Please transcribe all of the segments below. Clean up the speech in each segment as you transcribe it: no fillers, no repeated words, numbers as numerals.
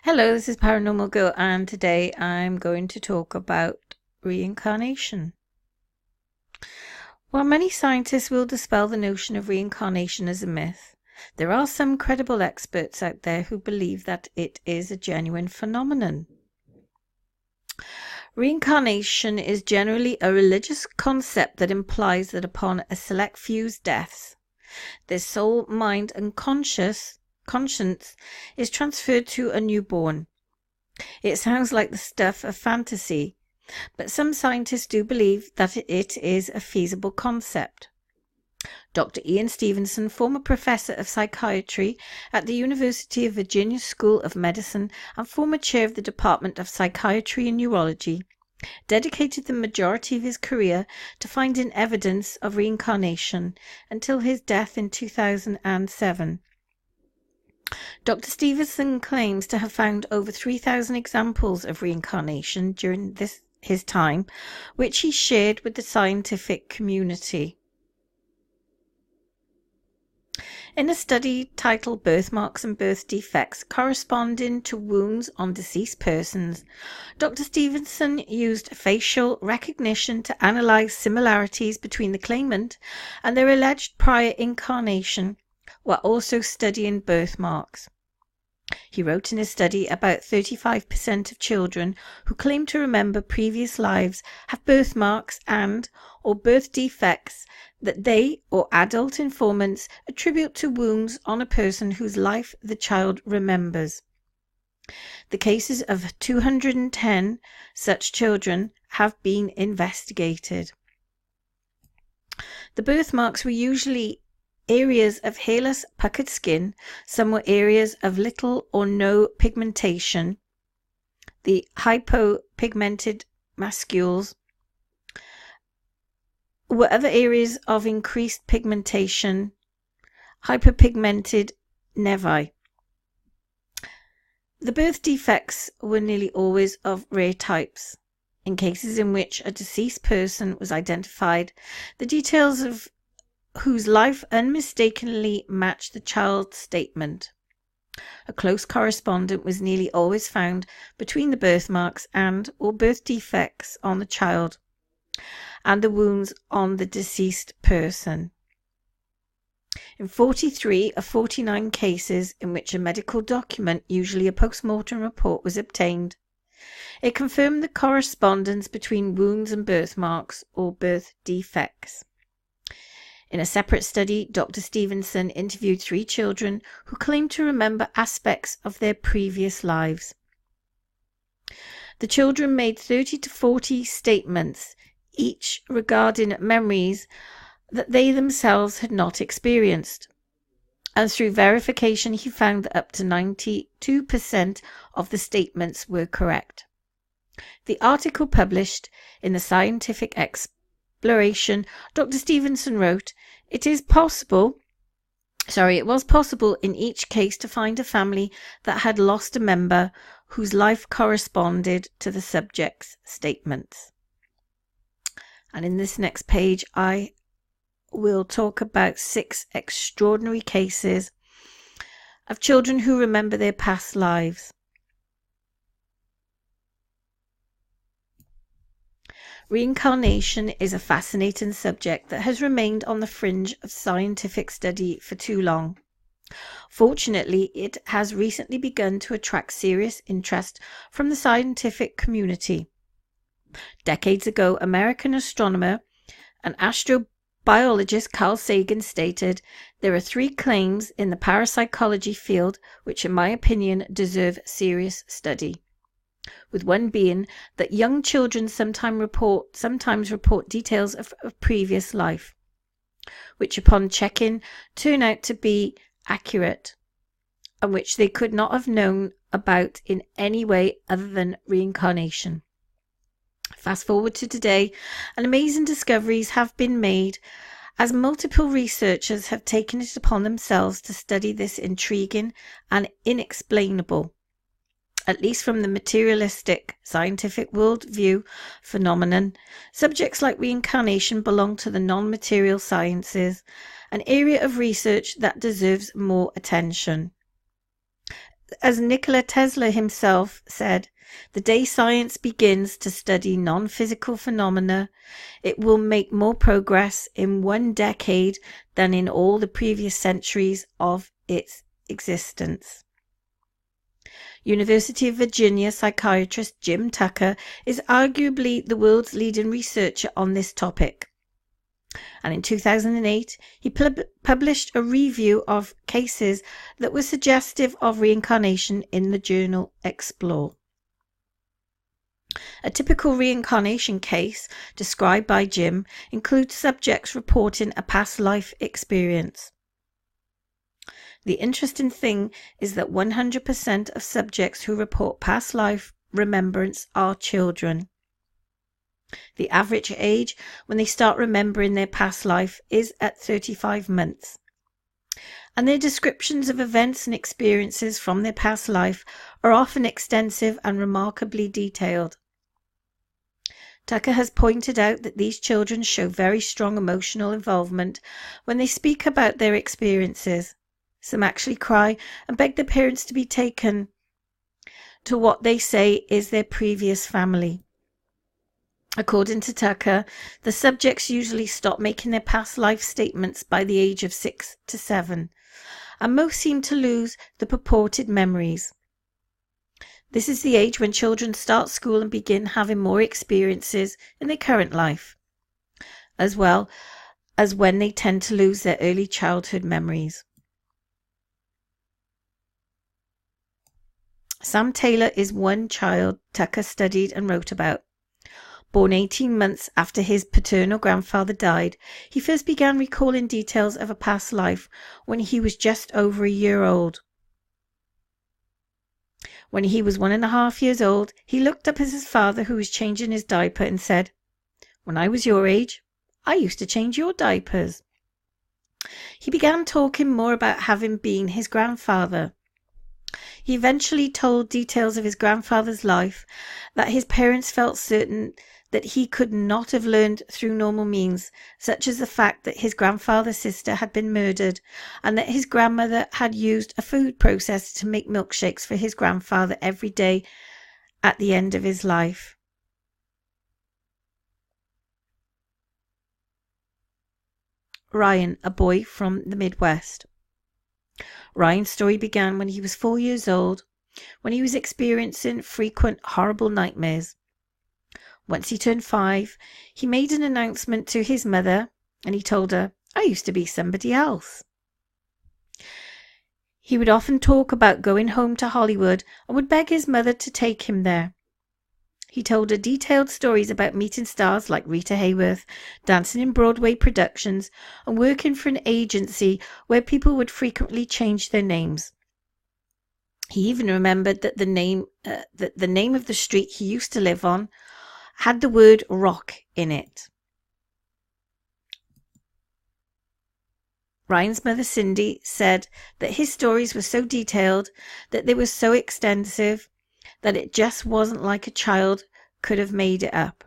Hello, this is Paranormal Girl, and today I'm going to talk about reincarnation. While many scientists will dispel the notion of reincarnation as a myth, there are some credible experts out there who believe that it is a genuine phenomenon. Reincarnation is generally a religious concept that implies that upon a select few's deaths, their soul, mind, and conscience is transferred to a newborn. It sounds like the stuff of fantasy, but some scientists do believe that it is a feasible concept. Dr. Ian Stevenson, former professor of psychiatry at the University of Virginia School of Medicine and former chair of the Department of Psychiatry and Neurology, dedicated the majority of his career to finding evidence of reincarnation until his death in 2007. Dr. Stevenson claims to have found over 3,000 examples of reincarnation during his time, which he shared with the scientific community. In a study titled Birthmarks and Birth Defects Corresponding to Wounds on Deceased Persons, Dr. Stevenson used facial recognition to analyze similarities between the claimant and their alleged prior incarnation, while also studying birthmarks. He wrote in his study about 35% of children who claim to remember previous lives have birthmarks or birth defects that they or adult informants attribute to wounds on a person whose life the child remembers. The cases of 210 such children have been investigated. The birthmarks were usually areas of hairless, puckered skin. Some were areas of little or no pigmentation. The hypopigmented mascules were other areas of increased pigmentation, hyperpigmented nevi. The birth defects were nearly always of rare types. In cases in which a deceased person was identified, the details of whose life unmistakably matched the child's statement. A close correspondence was nearly always found between the birthmarks or birth defects on the child and the wounds on the deceased person. In 43 of 49 cases in which a medical document, usually a post-mortem report, was obtained, it confirmed the correspondence between wounds and birthmarks or birth defects. In a separate study, Dr. Stevenson interviewed 3 children who claimed to remember aspects of their previous lives. The children made 30 to 40 statements, each regarding memories that they themselves had not experienced. And through verification, he found that up to 92% of the statements were correct. The article published in the Scientific Exploration, Dr. Stevenson wrote, It was possible in each case to find a family that had lost a member whose life corresponded to the subject's statements. And in this next page, I will talk about 6 extraordinary cases of children who remember their past lives. Reincarnation is a fascinating subject that has remained on the fringe of scientific study for too long. Fortunately, it has recently begun to attract serious interest from the scientific community. Decades ago, American astronomer and astrobiologist Carl Sagan stated, "There are 3 claims in the parapsychology field which, in my opinion, deserve serious study," with one being that young children sometimes report details of a previous life, which upon checking turn out to be accurate, and which they could not have known about in any way other than reincarnation. Fast forward to today, and amazing discoveries have been made as multiple researchers have taken it upon themselves to study this intriguing and inexplainable, at least from the materialistic scientific worldview, phenomenon. Subjects like reincarnation belong to the non-material sciences, an area of research that deserves more attention. As Nikola Tesla himself said, the day science begins to study non-physical phenomena, it will make more progress in 1 decade than in all the previous centuries of its existence. University of Virginia psychiatrist Jim Tucker is arguably the world's leading researcher on this topic. And in 2008, he published a review of cases that were suggestive of reincarnation in the journal Explore. A typical reincarnation case described by Jim includes subjects reporting a past life experience. The interesting thing is that 100% of subjects who report past life remembrance are children. The average age when they start remembering their past life is at 35 months. And their descriptions of events and experiences from their past life are often extensive and remarkably detailed. Tucker has pointed out that these children show very strong emotional involvement when they speak about their experiences. Some actually cry and beg their parents to be taken to what they say is their previous family. According to Tucker, the subjects usually stop making their past life statements by the age of 6 to 7, and most seem to lose the purported memories. This is the age when children start school and begin having more experiences in their current life, as well as when they tend to lose their early childhood memories. Sam Taylor is one child Tucker studied and wrote about. Born 18 months after his paternal grandfather died, he first began recalling details of a past life when he was just over a year old. When he was 1.5 years old, he looked up at his father, who was changing his diaper, and said, "When I was your age, I used to change your diapers." He began talking more about having been his grandfather. He eventually told details of his grandfather's life that his parents felt certain that he could not have learned through normal means, such as the fact that his grandfather's sister had been murdered and that his grandmother had used a food processor to make milkshakes for his grandfather every day at the end of his life. Ryan, a boy from the Midwest. Ryan's story began when he was 4 years old, when he was experiencing frequent horrible nightmares. Once he turned 5, he made an announcement to his mother, and he told her, "I used to be somebody else." He would often talk about going home to Hollywood and would beg his mother to take him there. He told her detailed stories about meeting stars like Rita Hayworth, dancing in Broadway productions, and working for an agency where people would frequently change their names. He even remembered that the name of the street he used to live on had the word rock in it. Ryan's mother, Cindy, said that his stories were so detailed, that they were so extensive, that it just wasn't like a child could have made it up.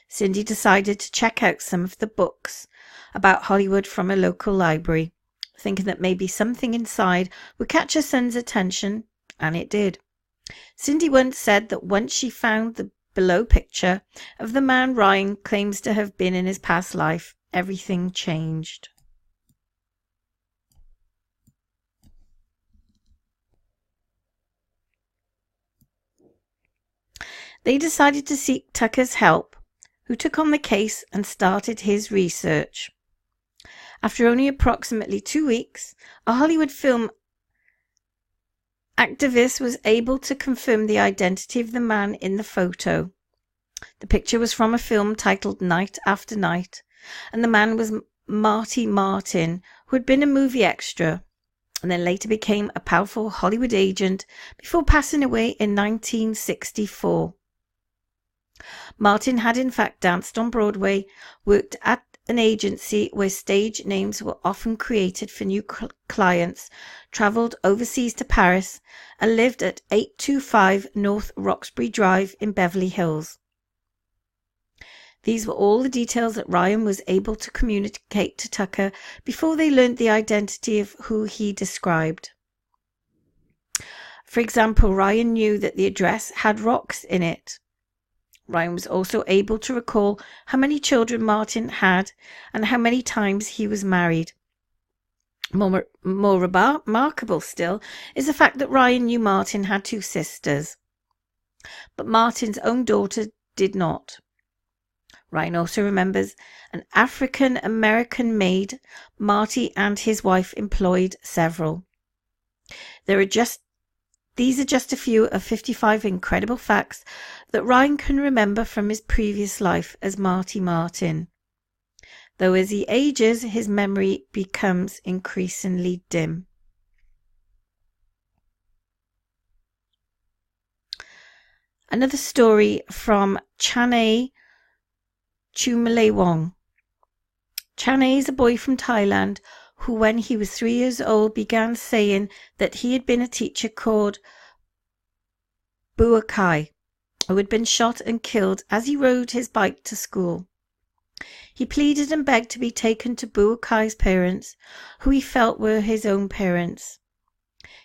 Cindy decided to check out some of the books about Hollywood from a local library, thinking that maybe something inside would catch her son's attention, and it did. Cindy once said that once she found the below picture of the man Ryan claims to have been in his past life, everything changed. They decided to seek Tucker's help, who took on the case and started his research. After only approximately 2 weeks, a Hollywood film activist was able to confirm the identity of the man in the photo. The picture was from a film titled Night After Night, and the man was Marty Martin, who had been a movie extra and then later became a powerful Hollywood agent before passing away in 1964. Martin had in fact danced on Broadway, worked at an agency where stage names were often created for new clients, travelled overseas to Paris, and lived at 825 North Roxbury Drive in Beverly Hills. These were all the details that Ryan was able to communicate to Tucker before they learned the identity of who he described. For example, Ryan knew that the address had rocks in it. Ryan was also able to recall how many children Martin had and how many times he was married. More remarkable still is the fact that Ryan knew Martin had 2 sisters, but Martin's own daughter did not. Ryan also remembers an African-American maid Marty and his wife employed several. These are just a few of 55 incredible facts that Ryan can remember from his previous life as Marty Martin. Though as he ages, his memory becomes increasingly dim. Another story from Chanay Chumalewong. Chanay is a boy from Thailand who, when he was 3 years old, began saying that he had been a teacher called Buakai, who had been shot and killed as he rode his bike to school. He pleaded and begged to be taken to Buakai's parents, who he felt were his own parents.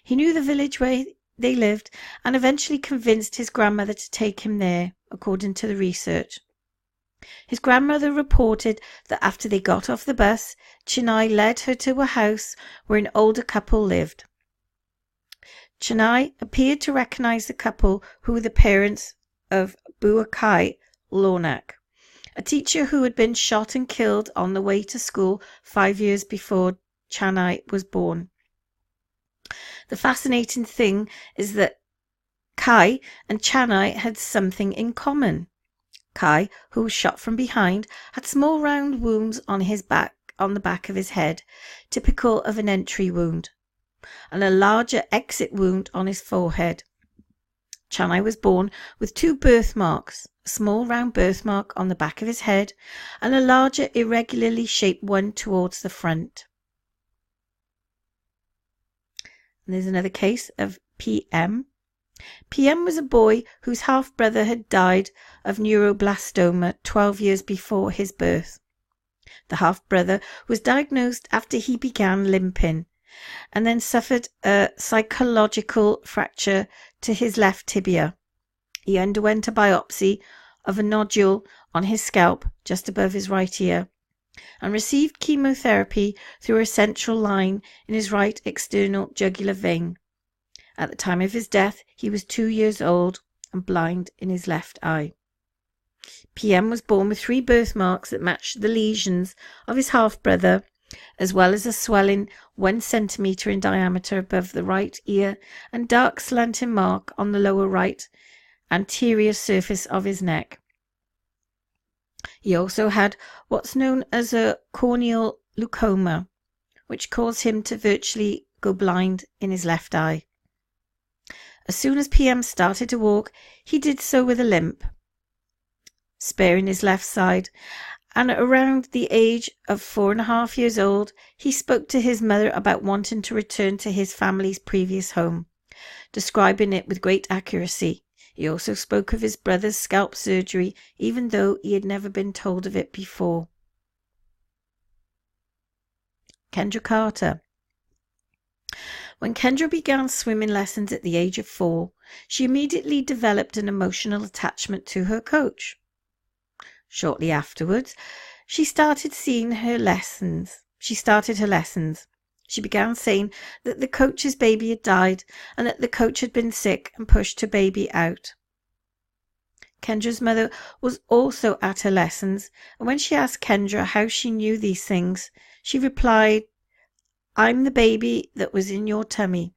He knew the village where they lived and eventually convinced his grandmother to take him there, according to the research. His grandmother reported that after they got off the bus, Chennai led her to a house where an older couple lived. Chennai appeared to recognize the couple, who were the parents of Buakai Lornak, a teacher who had been shot and killed on the way to school 5 years before Chennai was born. The fascinating thing is that Kai and Chennai had something in common. Kai, who was shot from behind, had small round wounds on the back of his head, typical of an entry wound, and a larger exit wound on his forehead. Chennai was born with 2 birthmarks, a small round birthmark on the back of his head and a larger irregularly shaped one towards the front. And there's another case of PM. PM was a boy whose half-brother had died of neuroblastoma 12 years before his birth. The half-brother was diagnosed after he began limping and then suffered a psychological fracture to his left tibia. He underwent a biopsy of a nodule on his scalp just above his right ear and received chemotherapy through a central line in his right external jugular vein. At the time of his death, he was 2 years old and blind in his left eye. PM was born with 3 birthmarks that matched the lesions of his half-brother, as well as a swelling 1 centimetre in diameter above the right ear and dark slanting mark on the lower right anterior surface of his neck. He also had what's known as a corneal leucoma, which caused him to virtually go blind in his left eye. As soon as PM started to walk, he did so with a limp, sparing his left side, and around the age of 4.5 years old, he spoke to his mother about wanting to return to his family's previous home, describing it with great accuracy. He also spoke of his brother's scalp surgery, even though he had never been told of it before. Kendra Carter. When Kendra began swimming lessons at the age of 4, she immediately developed an emotional attachment to her coach. Shortly afterwards, she started her lessons. She began saying that the coach's baby had died and that the coach had been sick and pushed her baby out. Kendra's mother was also at her lessons, and when she asked Kendra how she knew these things, she replied, "I'm the baby that was in your tummy."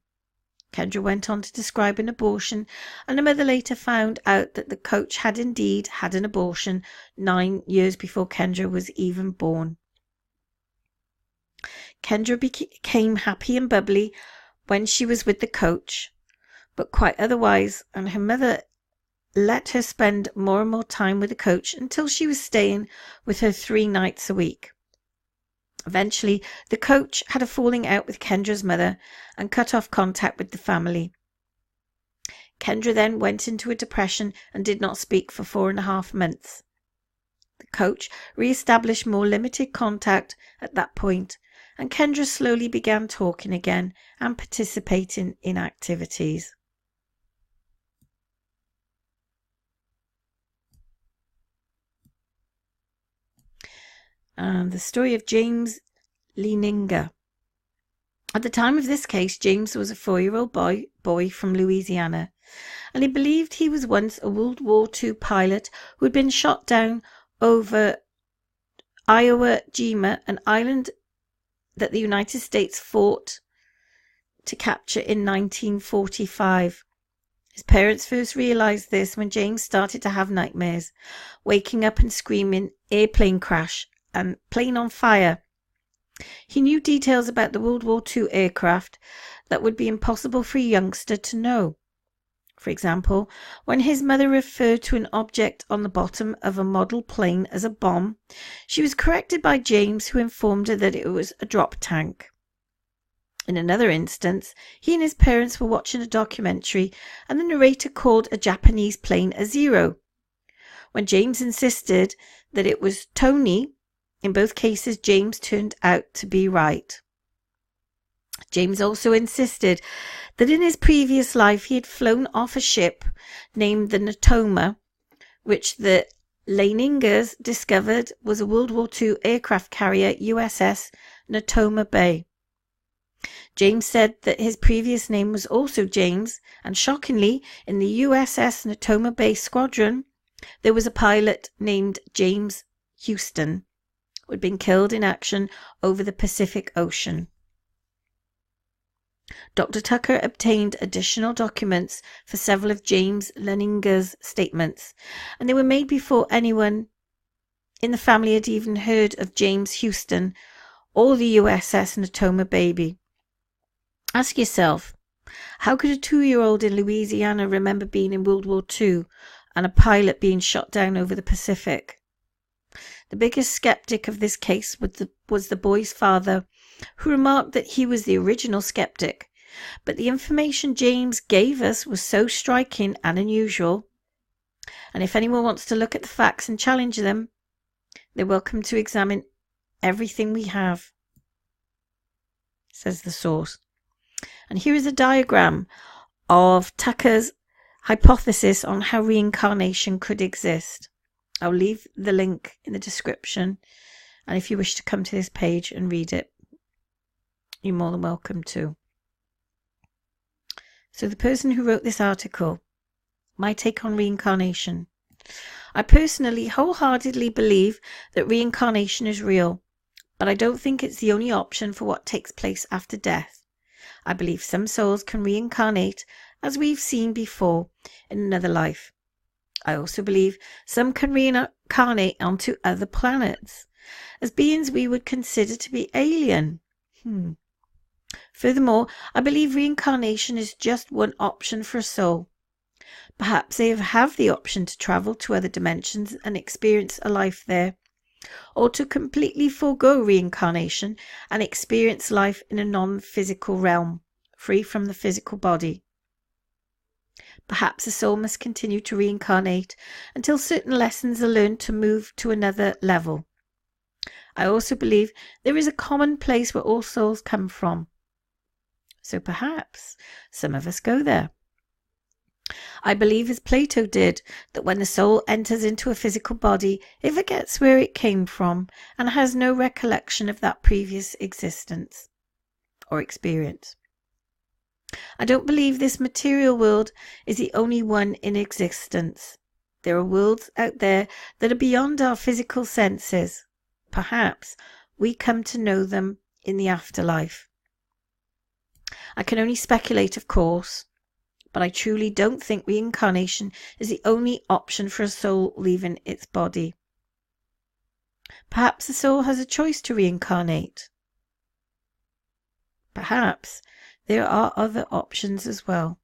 Kendra went on to describe an abortion, and the mother later found out that the coach had indeed had an abortion 9 years before Kendra was even born. Kendra became happy and bubbly when she was with the coach, but quite otherwise, and her mother let her spend more and more time with the coach until she was staying with her 3 nights a week. Eventually, the coach had a falling out with Kendra's mother and cut off contact with the family. Kendra then went into a depression and did not speak for 4.5 months. The coach re-established more limited contact at that point, and Kendra slowly began talking again and participating in activities. And the story of James Leininger. At the time of this case, James was a 4-year-old boy from Louisiana, and he believed he was once a World War II pilot who had been shot down over Iwo Jima, an island that the United States fought to capture in 1945. His parents first realized this when James started to have nightmares, waking up and screaming, "Airplane crash" and "plane on fire." He knew details about the World War II aircraft that would be impossible for a youngster to know. For example, when his mother referred to an object on the bottom of a model plane as a bomb, she was corrected by James, who informed her that it was a drop tank. In another instance, he and his parents were watching a documentary, and the narrator called a Japanese plane a Zero. When James insisted that it was Tony, in both cases James turned out to be right. James also insisted that in his previous life he had flown off a ship named the Natoma, which the Leiningers discovered was a World War II aircraft carrier, USS Natoma Bay. James said that his previous name was also James, and shockingly, in the USS Natoma Bay Squadron, there was a pilot named James Houston, who had been killed in action over the Pacific Ocean. Dr. Tucker obtained additional documents for several of James Leininger's statements, and they were made before anyone in the family had even heard of James Houston or the USS Natoma Bay. Ask yourself, how could a 2-year-old in Louisiana remember being in World War II and a pilot being shot down over the Pacific? The biggest skeptic of this case was the boy's father, who remarked that he was the original skeptic, but the information James gave us was so striking and unusual, and if anyone wants to look at the facts and challenge them, they're welcome to examine everything we have, says the source. And here is a diagram of Tucker's hypothesis on how reincarnation could exist. I'll leave the link in the description, and if you wish to come to this page and read it, you're more than welcome to. So the person who wrote this article, my take on reincarnation. I personally wholeheartedly believe that reincarnation is real, but I don't think it's the only option for what takes place after death. I believe some souls can reincarnate, as we've seen before, in another life. I also believe some can reincarnate onto other planets, as beings we would consider to be alien. Furthermore, I believe reincarnation is just one option for a soul. Perhaps they have the option to travel to other dimensions and experience a life there, or to completely forego reincarnation and experience life in a non-physical realm, free from the physical body. Perhaps a soul must continue to reincarnate until certain lessons are learned to move to another level. I also believe there is a common place where all souls come from. So perhaps some of us go there. I believe, as Plato did, that when the soul enters into a physical body, it forgets where it came from and has no recollection of that previous existence or experience. I don't believe this material world is the only one in existence. There are worlds out there that are beyond our physical senses. Perhaps we come to know them in the afterlife. I can only speculate, of course, but I truly don't think reincarnation is the only option for a soul leaving its body. Perhaps the soul has a choice to reincarnate. Perhaps there are other options as well.